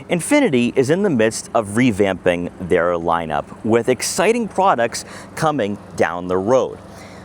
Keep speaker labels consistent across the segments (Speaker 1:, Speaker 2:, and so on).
Speaker 1: Infiniti is in the midst of revamping their lineup with exciting products coming down the road.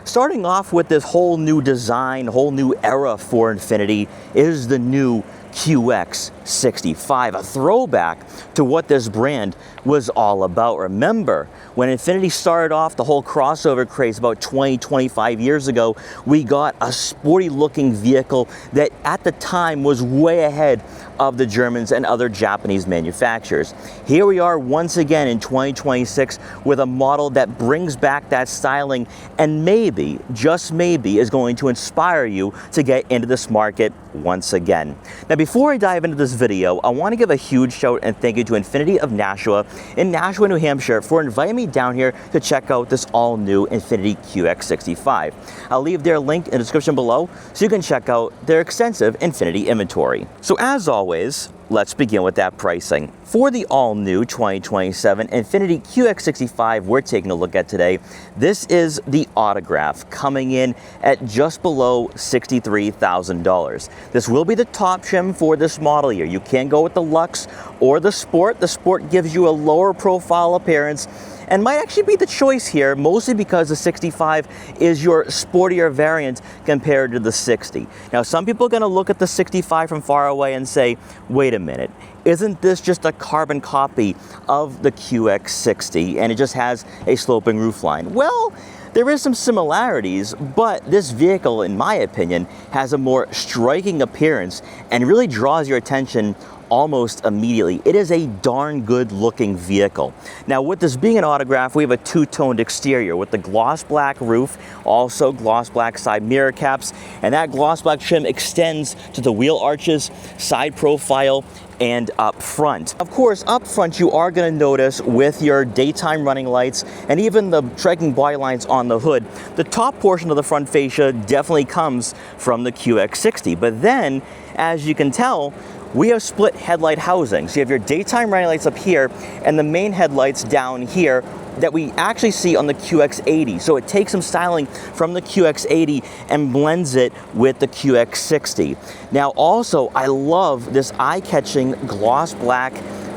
Speaker 1: Starting off with this whole new design, whole new era for Infiniti is the new QX65, a throwback to what this brand was all about. Remember, when Infiniti started off the whole crossover craze about 25 years ago, we got a sporty looking vehicle that at the time was way ahead of the Germans and other Japanese manufacturers. Here we are once again in 2026 with a model that brings back that styling and maybe, just maybe, is going to inspire you to get into this market once again. Now, before I dive into this video, I want to give a huge shout and thank you to Infiniti of Nashua in Nashua, New Hampshire for inviting me down here to check out this all-new Infiniti QX65. I'll leave their link in the description below so you can check out their extensive Infiniti inventory. So as always, let's begin with that pricing. For the all-new 2027 Infiniti QX65 we're taking a look at today, this is the Autograph coming in at just below $63,000. This will be the top trim for this model year. You can go with the Luxe or the Sport. The Sport gives you a lower profile appearance and might actually be the choice here, mostly because the 65 is your sportier variant compared to the 60. Now, some people are going to look at the 65 from far away and say, wait a minute, isn't this just a carbon copy of the QX60 and it just has a sloping roofline? Well, there is some similarities, but this vehicle, in my opinion, has a more striking appearance and really draws your attention almost immediately. It is a darn good looking vehicle. Now, with this being an Autograph, we have a two-toned exterior with the gloss black roof, also gloss black side mirror caps, and that gloss black trim extends to the wheel arches, side profile, and up front. Of course, up front you are going to notice with your daytime running lights and even the striking body lines on the hood, the top portion of the front fascia definitely comes from the QX60. But then, as you can tell, we have split headlight housing. So you have your daytime running lights up here and the main headlights down here that we actually see on the QX80. So it takes some styling from the QX80 and blends it with the QX60. Now also, I love this eye-catching gloss black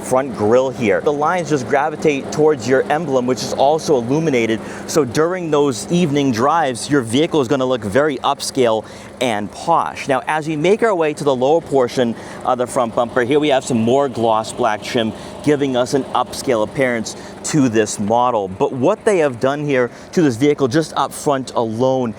Speaker 1: front grille here. The lines just gravitate towards your emblem, which is also illuminated. So during those evening drives, your vehicle is going to look very upscale and posh. Now, as we make our way to the lower portion of the front bumper, here we have some more gloss black trim, giving us an upscale appearance to this model. But what they have done here to this vehicle just up front alone,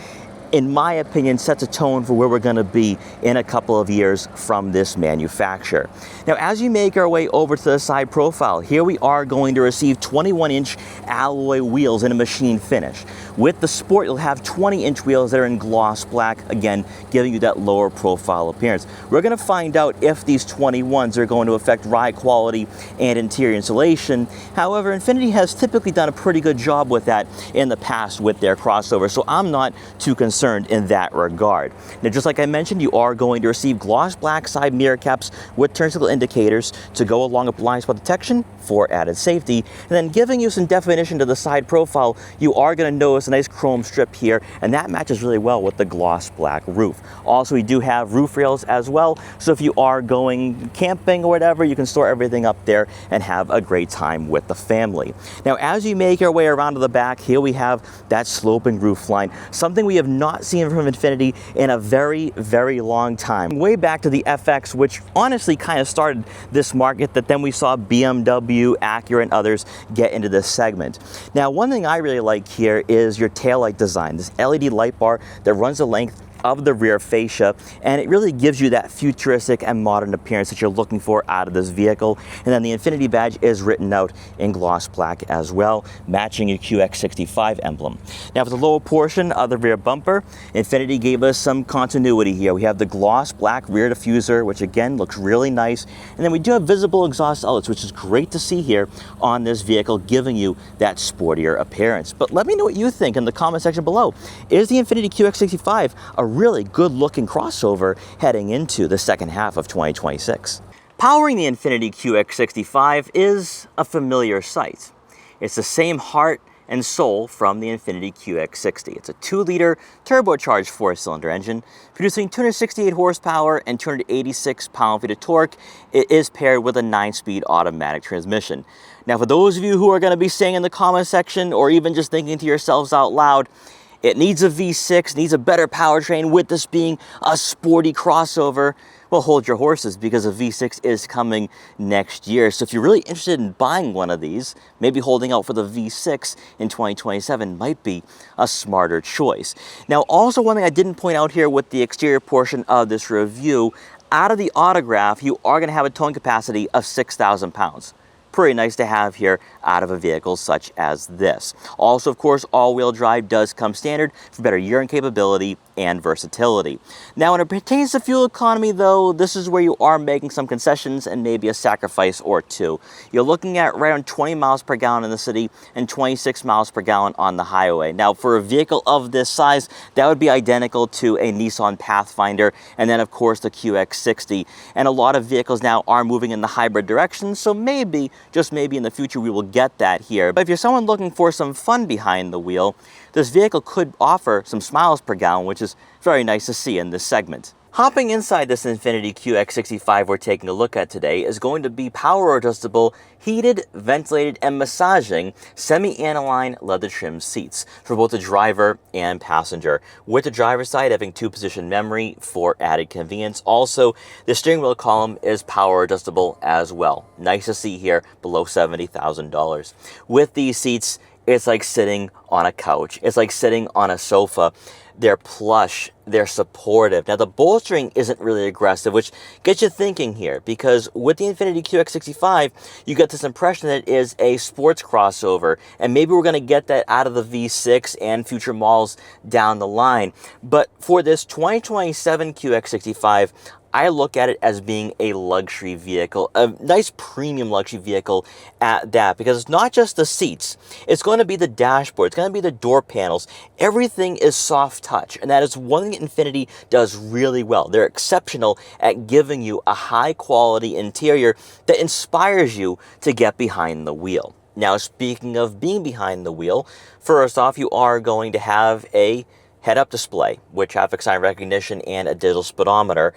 Speaker 1: in my opinion, sets a tone for where we're going to be in a couple of years from this manufacturer. Now, as you make our way over to the side profile, here we are going to receive 21-inch alloy wheels in a machine finish. With the Sport, you'll have 20-inch wheels that are in gloss black, again, giving you that lower profile appearance. We're going to find out if these 21s are going to affect ride quality and interior insulation. However, Infiniti has typically done a pretty good job with that in the past with their crossover, so I'm not too concerned in that regard. Now, just like I mentioned, you are going to receive gloss black side mirror caps with turn signal indicators to go along with blind spot detection for added safety. And then giving you some definition to the side profile, you are going to notice a nice chrome strip here, and that matches really well with the gloss black roof. Also, we do have roof rails as well, so if you are going camping or whatever, you can store everything up there and have a great time with the family. Now, as you make your way around to the back, here we have that sloping roof line, something we have not seen from Infiniti in a very, very long time. Way back to the FX, which honestly kind of started this market that then we saw BMW, Acura, and others get into this segment. Now, one thing I really like here is your taillight design, this LED light bar that runs the length of the rear fascia, and it really gives you that futuristic and modern appearance that you're looking for out of this vehicle. And then the Infiniti badge is written out in gloss black as well, matching your QX65 emblem. Now, for the lower portion of the rear bumper, Infiniti gave us some continuity here. We have the gloss black rear diffuser, which again looks really nice, and then we do have visible exhaust outlets, which is great to see here on this vehicle, giving you that sportier appearance. But let me know what you think in the comment section below. Is the Infiniti QX65 a really good looking crossover heading into the second half of 2026? Powering the Infiniti QX65 is a familiar sight. It's the same heart and soul from the Infiniti QX60. It's a 2-liter turbocharged 4-cylinder engine, producing 268 horsepower and 286 pound-feet of torque. It is paired with a 9-speed automatic transmission. Now, for those of you who are going to be saying in the comment section, or even just thinking to yourselves out loud, it needs a V6, needs a better powertrain with this being a sporty crossover. Well, hold your horses, because a V6 is coming next year. So if you're really interested in buying one of these, maybe holding out for the V6 in 2027 might be a smarter choice. Now, also one thing I didn't point out here with the exterior portion of this review, out of the autograph, you are going to have a towing capacity of 6,000 pounds. Pretty nice to have here out of a vehicle such as this. Also, of course, all-wheel drive does come standard for better urine capability and versatility. Now, when it pertains to fuel economy, though, this is where you are making some concessions and maybe a sacrifice or two. You're looking at right around 20 miles per gallon in the city and 26 miles per gallon on the highway. Now, for a vehicle of this size, that would be identical to a Nissan Pathfinder, and then, of course, the QX60. And a lot of vehicles now are moving in the hybrid direction, so maybe, just maybe in the future, we will get that here. But if you're someone looking for some fun behind the wheel, this vehicle could offer some miles per gallon, which is very nice to see in this segment. Hopping inside this Infiniti QX65 we're taking a look at today is going to be power adjustable, heated, ventilated, and massaging semi-aniline leather trim seats for both the driver and passenger, with the driver's side having 2-position memory for added convenience. Also, the steering wheel column is power adjustable as well. Nice to see here, below $70,000. With these seats, it's like sitting on a couch. It's like sitting on a sofa. They're plush, they're supportive. Now, the bolstering isn't really aggressive, which gets you thinking here, because with the Infiniti QX65, you get this impression that it is a sports crossover, and maybe we're going to get that out of the V6 and future models down the line. But for this 2027 QX65, I look at it as being a luxury vehicle, a nice premium luxury vehicle at that, because it's not just the seats, it's going to be the dashboard, it's going to be the door panels. Everything is soft touch, and that is one thing Infiniti does really well. They're exceptional at giving you a high quality interior that inspires you to get behind the wheel. Now, speaking of being behind the wheel, first off, you are going to have a head-up display with traffic sign recognition and a digital speedometer.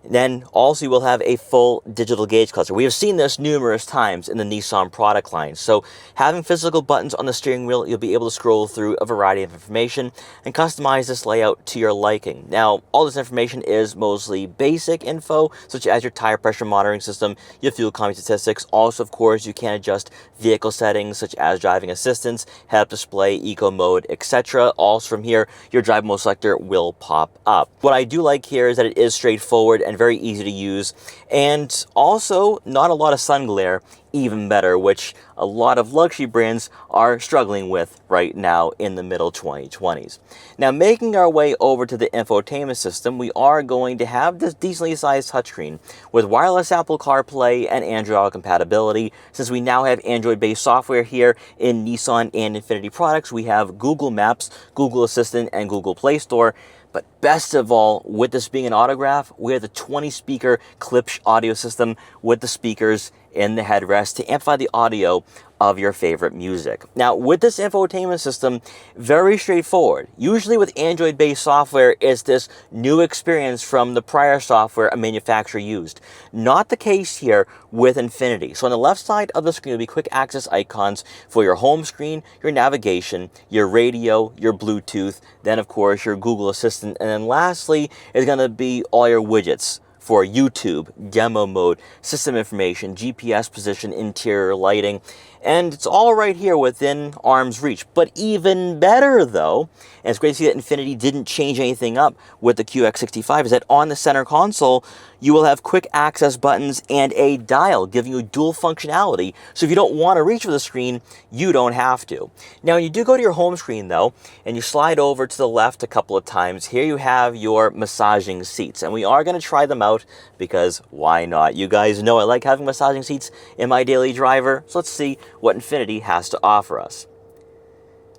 Speaker 1: Then also you will have a full digital gauge cluster. We have seen this numerous times in the Nissan product line. So having physical buttons on the steering wheel, you'll be able to scroll through a variety of information and customize this layout to your liking. Now, all this information is mostly basic info, such as your tire pressure monitoring system, your fuel economy statistics. Also, of course, you can adjust vehicle settings such as driving assistance, head-up display, eco mode, etc. Also from here, your drive mode selector will pop up. What I do like here is that it is straightforward and very easy to use, and also not a lot of sun glare, even better, which a lot of luxury brands are struggling with right now in the middle 2020s. Now, making our way over to the infotainment system, we are going to have this decently sized touchscreen with wireless Apple CarPlay and Android Auto compatibility. Since we now have Android-based software here in Nissan and Infiniti products, we have Google Maps, Google Assistant, and Google Play Store. But best of all, with this being an autograph, we have the 20-speaker Klipsch audio system with the speakers in the headrest to amplify the audio of your favorite music. Now, with this infotainment system, very straightforward. Usually with Android-based software, it's this new experience from the prior software a manufacturer used. Not the case here with Infiniti. So on the left side of the screen will be quick access icons for your home screen, your navigation, your radio, your Bluetooth, then of course your Google Assistant, and then lastly is going to be all your widgets for YouTube, demo mode, system information, GPS position, interior lighting, and it's all right here within arm's reach. But even better though, and it's great to see that Infiniti didn't change anything up with the QX65, is that on the center console, you will have quick access buttons and a dial giving you dual functionality. So if you don't want to reach for the screen, you don't have to. Now, when you do go to your home screen though, and you slide over to the left a couple of times, here you have your massaging seats. And we are going to try them out because why not? You guys know I like having massaging seats in my daily driver. So let's see what Infiniti has to offer us.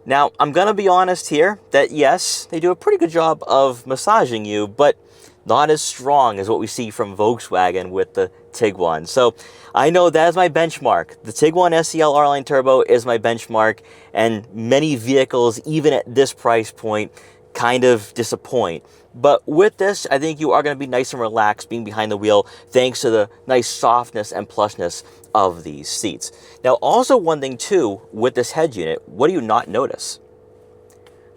Speaker 1: Now, I'm going to be honest here that yes, they do a pretty good job of massaging you, but not as strong as what we see from Volkswagen with the Tiguan. So I know that is my benchmark. The Tiguan SEL R-Line Turbo is my benchmark, and many vehicles, even at this price point, kind of disappoint. But with this, I think you are going to be nice and relaxed being behind the wheel thanks to the nice softness and plushness of these seats. Now, also one thing too, with this head unit, what do you not notice?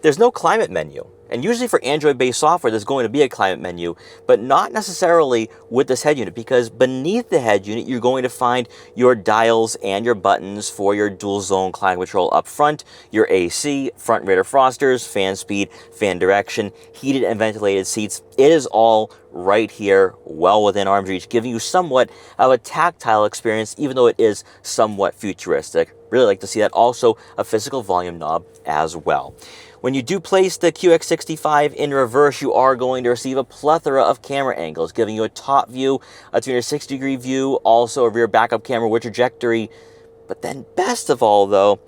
Speaker 1: There's no climate menu. And usually for Android-based software, there's going to be a climate menu, but not necessarily with this head unit, because beneath the head unit, you're going to find your dials and your buttons for your dual zone climate control up front, your AC, front and rear defrosters, fan speed, fan direction, heated and ventilated seats. It is all right here, well within arm's reach, giving you somewhat of a tactile experience, even though it is somewhat futuristic. Really like to see that. Also, a physical volume knob as well. When you do place the QX65 in reverse, you are going to receive a plethora of camera angles, giving you a top view, a 360-degree view, also a rear backup camera with trajectory. But then best of all, though,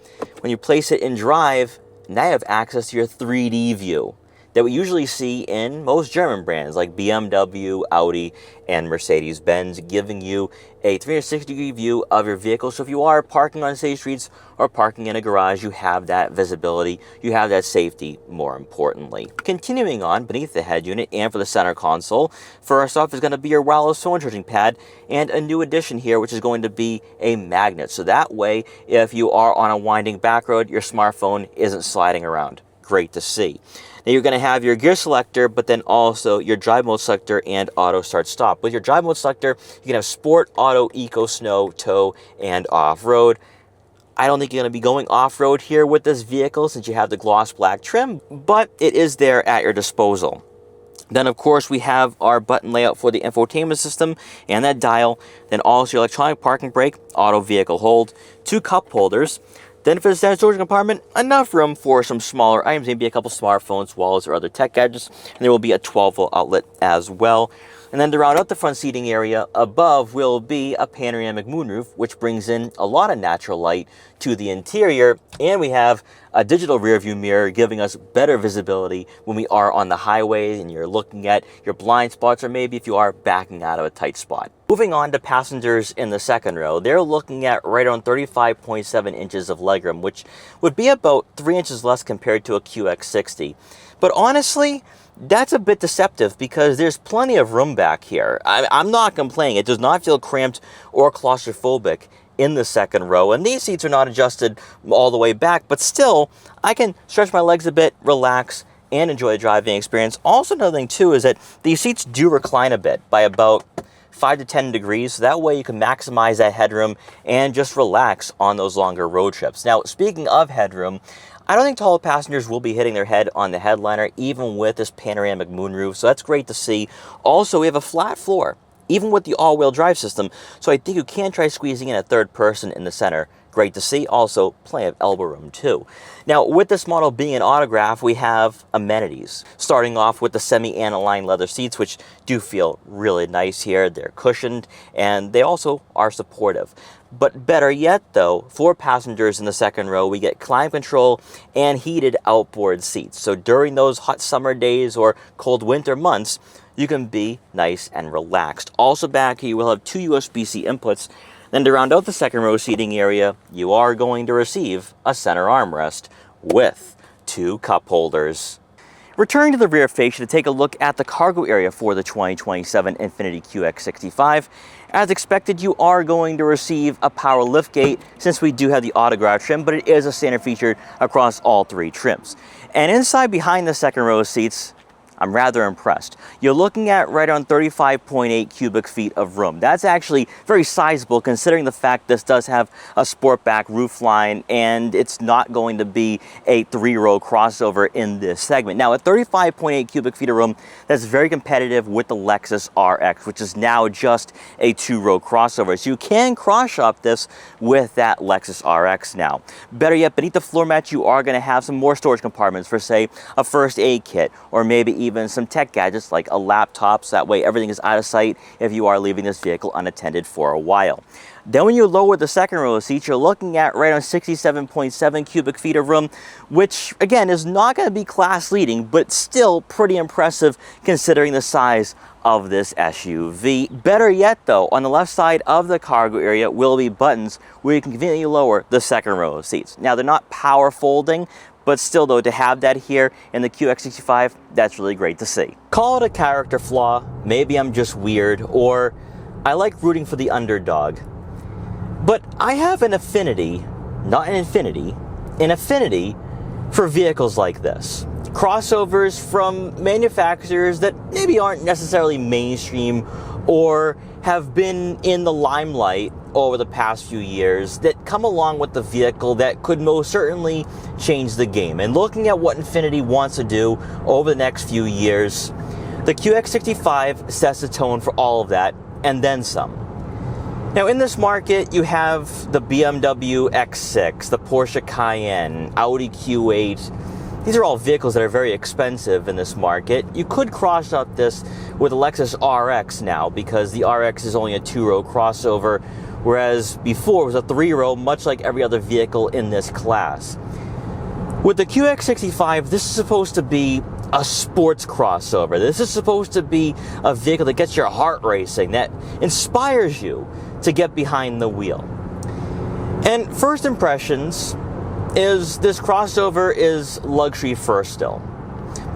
Speaker 1: when you place it in drive, now you have access to your 3D view that we usually see in most German brands like BMW, Audi, and Mercedes-Benz, giving you a 360-degree view of your vehicle. So if you are parking on city streets or parking in a garage, you have that visibility, you have that safety, more importantly. Continuing on beneath the head unit and for the center console, first off is going to be your wireless phone charging pad, and a new addition here, which is going to be a magnet. So that way, if you are on a winding back road, your smartphone isn't sliding around. Great to see. Now you're going to have your gear selector, but then also your drive mode selector and auto start stop. With your drive mode selector, you can have sport, auto, eco, snow, tow, and off-road. I don't think you're going to be going off-road here with this vehicle since you have the gloss black trim, but it is there at your disposal. Then, of course, we have our button layout for the infotainment system and that dial. Then also your electronic parking brake, auto vehicle hold, 2 cup holders. Then for the standard storage compartment, enough room for some smaller items, maybe a couple smartphones, wallets, or other tech gadgets. And there will be a 12-volt outlet as well. And then to round out the front seating area, above will be a panoramic moonroof, which brings in a lot of natural light to the interior. And we have a digital rear view mirror giving us better visibility when we are on the highway and you're looking at your blind spots, or maybe if you are backing out of a tight spot. Moving on to passengers in the second row, they're looking at right around 35.7 inches of legroom, which would be about 3 inches less compared to a QX60. But honestly, that's a bit deceptive because there's plenty of room back here. I'm not complaining. It does not feel cramped or claustrophobic in the second row, and these seats are not adjusted all the way back, but still, I can stretch my legs a bit, relax, and enjoy the driving experience. Also, another thing too is that these seats do recline a bit by about 5 to 10 degrees, so that way you can maximize that headroom and just relax on those longer road trips. Now, speaking of headroom, I don't think taller passengers will be hitting their head on the headliner, even with this panoramic moonroof, so that's great to see. Also, we have a flat floor, even with the all-wheel drive system, so I think you can try squeezing in a third person in the center. Great to see. Also, plenty of elbow room too. Now, with this model being an autograph, we have amenities. Starting off with the semi-aniline leather seats, which do feel really nice here. They're cushioned, and they also are supportive. But better yet, though, for passengers in the second row, we get climate control and heated outboard seats. So during those hot summer days or cold winter months, you can be nice and relaxed. Also back here, you will have 2 USB-C inputs. Then to round out the second row seating area, you are going to receive a center armrest with 2 cup holders. Returning to the rear fascia to take a look at the cargo area for the 2027 Infiniti QX65. As expected, you are going to receive a power liftgate since we do have the autograph trim, but it is a standard feature across all 3 trims. And inside behind the second row seats, I'm rather impressed. You're looking at right around 35.8 cubic feet of room. That's actually very sizable considering the fact this does have a sportback roofline and it's not going to be a 3-row crossover in this segment. Now at 35.8 cubic feet of room, that's very competitive with the Lexus RX, which is now just a 2-row crossover. So you can cross-shop this with that Lexus RX now. Better yet, beneath the floor mat, you are going to have some more storage compartments for, say, a first aid kit, or maybe even some tech gadgets like a laptop, so that way everything is out of sight if you are leaving this vehicle unattended for a while. Then when you lower the second row of seats, you're looking at right on 67.7 cubic feet of room, which again is not going to be class leading, but still pretty impressive considering the size of this SUV. Better yet though, on the left side of the cargo area will be buttons where you can conveniently lower the second row of seats. Now they're not power folding, but still though, to have that here in the QX65, that's really great to see. Call it a character flaw, maybe I'm just weird, or I like rooting for the underdog. But I have an affinity, not an infinity, an affinity for vehicles like this. Crossovers from manufacturers that maybe aren't necessarily mainstream or have been in the limelight over the past few years that come along with the vehicle that could most certainly change the game. And looking at what Infiniti wants to do over the next few years, the QX65 sets the tone for all of that and then some. Now in this market, you have the BMW X6, the Porsche Cayenne, Audi Q8. These are all vehicles that are very expensive in this market. You could cross out this with a Lexus RX now because the RX is only a 2-row crossover, whereas before it was a 3-row, much like every other vehicle in this class. With the QX65, this is supposed to be a sports crossover. This is supposed to be a vehicle that gets your heart racing, that inspires you to get behind the wheel. And first impressions is this crossover is luxury first still.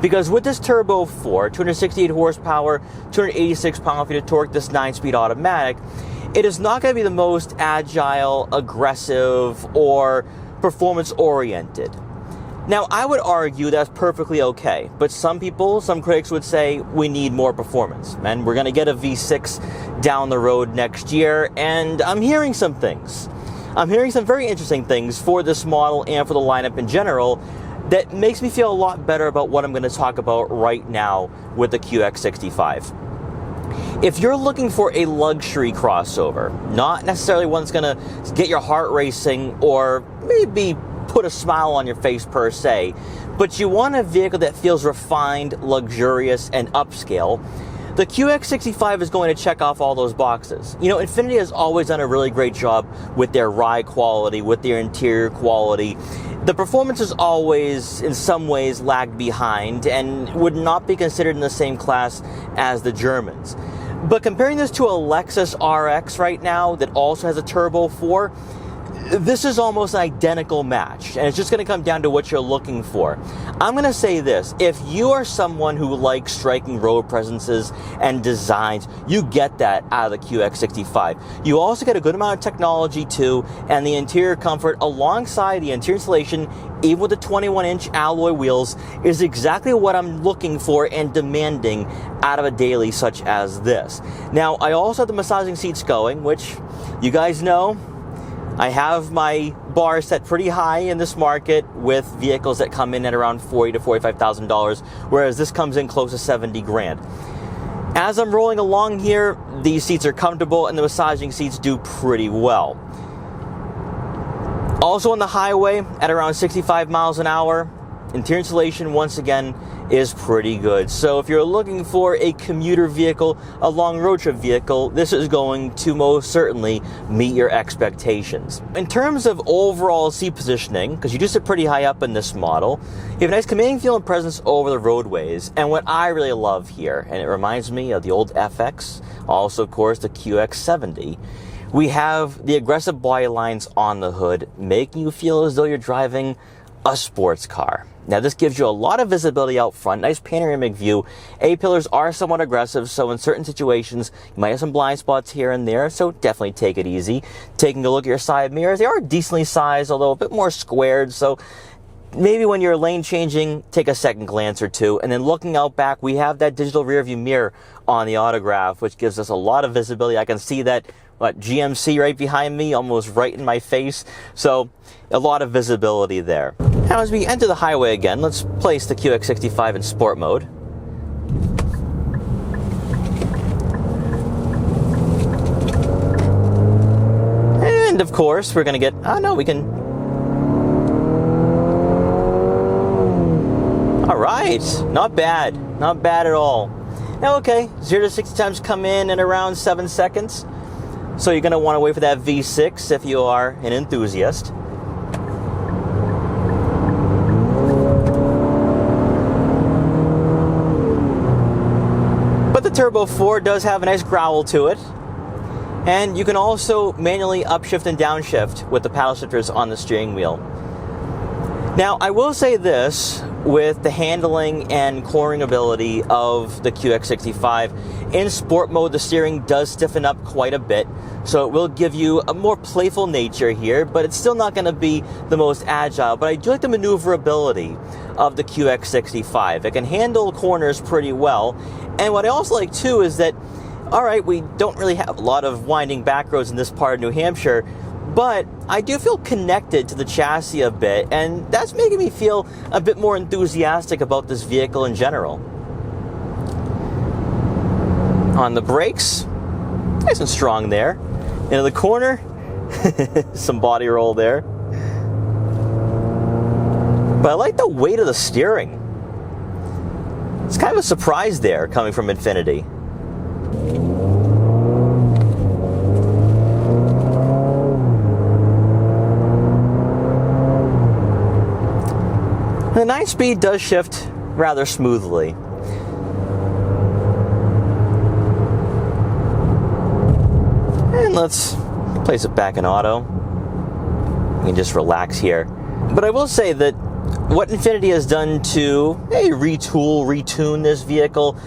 Speaker 1: Because with this Turbo 4, 268 horsepower, 286 pound-feet of torque, this 9-speed automatic, it is not going to be the most agile, aggressive, or performance-oriented. Now, I would argue that's perfectly okay, but some people, some critics would say we need more performance, and we're going to get a V6 down the road next year, and I'm hearing some things. I'm hearing some very interesting things for this model and for the lineup in general that makes me feel a lot better about what I'm going to talk about right now with the QX65. If you're looking for a luxury crossover, not necessarily one that's going to get your heart racing or maybe put a smile on your face per se, but you want a vehicle that feels refined, luxurious, and upscale, the QX65 is going to check off all those boxes. You know, Infiniti has always done a really great job with their ride quality, with their interior quality. The performance has always, in some ways, lagged behind and would not be considered in the same class as the Germans. But comparing this to a Lexus RX right now that also has a Turbo 4, this is almost an identical match, and it's just going to come down to what you're looking for. I'm going to say this: if you are someone who likes striking road presences and designs, you get that out of the QX65. You also get a good amount of technology too, and the interior comfort alongside the interior insulation, even with the 21-inch alloy wheels, is exactly what I'm looking for and demanding out of a daily such as this. Now, I also have the massaging seats going, which you guys know, I have my bar set pretty high in this market with vehicles that come in at around $40,000 to $45,000, whereas this comes in close to 70 grand. As I'm rolling along here, these seats are comfortable and the massaging seats do pretty well. Also on the highway at around 65 miles an hour, interior insulation once again is pretty good. So if you're looking for a commuter vehicle, a long road trip vehicle, this is going to most certainly meet your expectations. In terms of overall seat positioning, because you do sit pretty high up in this model, you have a nice commanding feel and presence over the roadways. And what I really love here, and it reminds me of the old FX, also of course the QX70, we have the aggressive body lines on the hood, making you feel as though you're driving a sports car. Now this gives you a lot of visibility out front, nice panoramic view. A-pillars are somewhat aggressive, so in certain situations you might have some blind spots here and there, so definitely take it easy. Taking a look at your side mirrors, they are decently sized, although a bit more squared, so maybe when you're lane changing, take a second glance or two. And then looking out back, we have that digital rear view mirror on the Autograph, which gives us a lot of visibility. I can see that GMC right behind me, almost right in my face. So a lot of visibility there. Now as we enter the highway again, let's place the QX65 in sport mode. And of course, we're gonna get, we can. All right, not bad at all. Now, okay, 0 to 60 times come in around 7 seconds. So you're going to want to wait for that V6 if you are an enthusiast. But the Turbo 4 does have a nice growl to it. And you can also manually upshift and downshift with the paddle shifters on the steering wheel. Now, I will say this, with the handling and cornering ability of the QX65, in sport mode the steering does stiffen up quite a bit, so it will give you a more playful nature here, but it's still not going to be the most agile. But I do like the maneuverability of the QX65. It can handle corners pretty well, and what I also like too is that, all right, we don't really have a lot of winding back roads in this part of New Hampshire, but I do feel connected to the chassis a bit, and that's making me feel a bit more enthusiastic about this vehicle in general. On the brakes, nice and strong there. Into the corner, some body roll there. But I like the weight of the steering. It's kind of a surprise there coming from Infiniti. The 9-speed does shift rather smoothly. And let's place it back in auto. We can just relax here. But I will say that what Infiniti has done to retune this vehicle,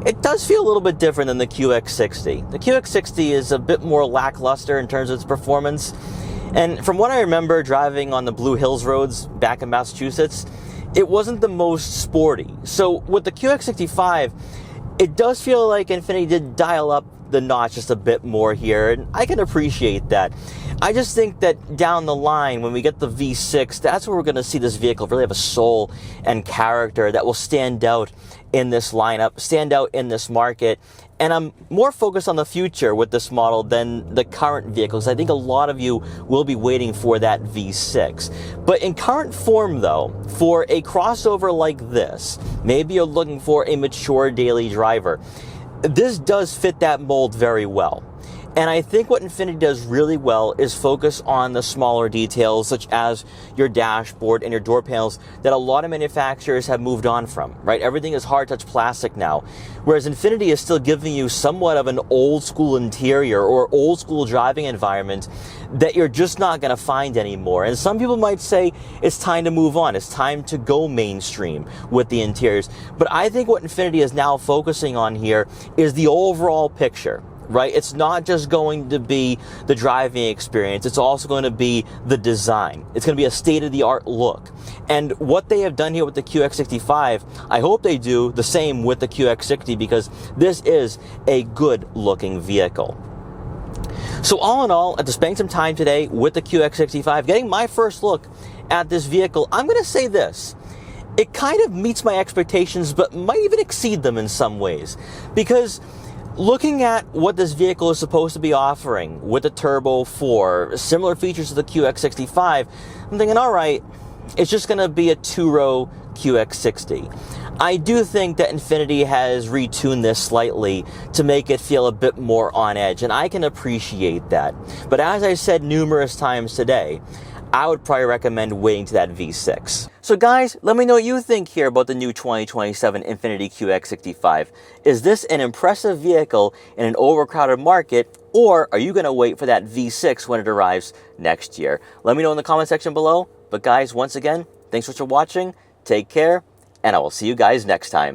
Speaker 1: it does feel a little bit different than the QX60. The QX60 is a bit more lackluster in terms of its performance. And from what I remember driving on the Blue Hills roads back in Massachusetts, it wasn't the most sporty. So with the QX65, it does feel like Infiniti did dial up the notch just a bit more here, and I can appreciate that. I just think that down the line, when we get the V6, that's where we're going to see this vehicle really have a soul and character that will stand out in this lineup, stand out in this market. And I'm more focused on the future with this model than the current vehicles. I think a lot of you will be waiting for that V6. But in current form though, for a crossover like this, maybe you're looking for a mature daily driver, this does fit that mold very well. And I think what Infiniti does really well is focus on the smaller details, such as your dashboard and your door panels, that a lot of manufacturers have moved on from, right? Everything is hard touch plastic now, whereas Infiniti is still giving you somewhat of an old school interior or old school driving environment that you're just not going to find anymore. And some people might say it's time to move on. It's time to go mainstream with the interiors. But I think what Infiniti is now focusing on here is the overall picture. Right? It's not just going to be the driving experience. It's also going to be the design. It's going to be a state-of-the-art look. And what they have done here with the QX65, I hope they do the same with the QX60, because this is a good-looking vehicle. So all in all, after spending some time today with the QX65, getting my first look at this vehicle, I'm going to say this. It kind of meets my expectations, but might even exceed them in some ways. Because looking at what this vehicle is supposed to be offering with the Turbo 4, similar features to the QX65, I'm thinking, all right, it's just going to be a two-row QX60. I do think that Infiniti has retuned this slightly to make it feel a bit more on edge, and I can appreciate that. But as I said numerous times today, I would probably recommend waiting to that V6. So guys, let me know what you think here about the new 2027 Infiniti QX65. Is this an impressive vehicle in an overcrowded market, or are you going to wait for that V6 when it arrives next year? Let me know in the comment section below. But guys, once again, thanks for watching, take care, and I will see you guys next time.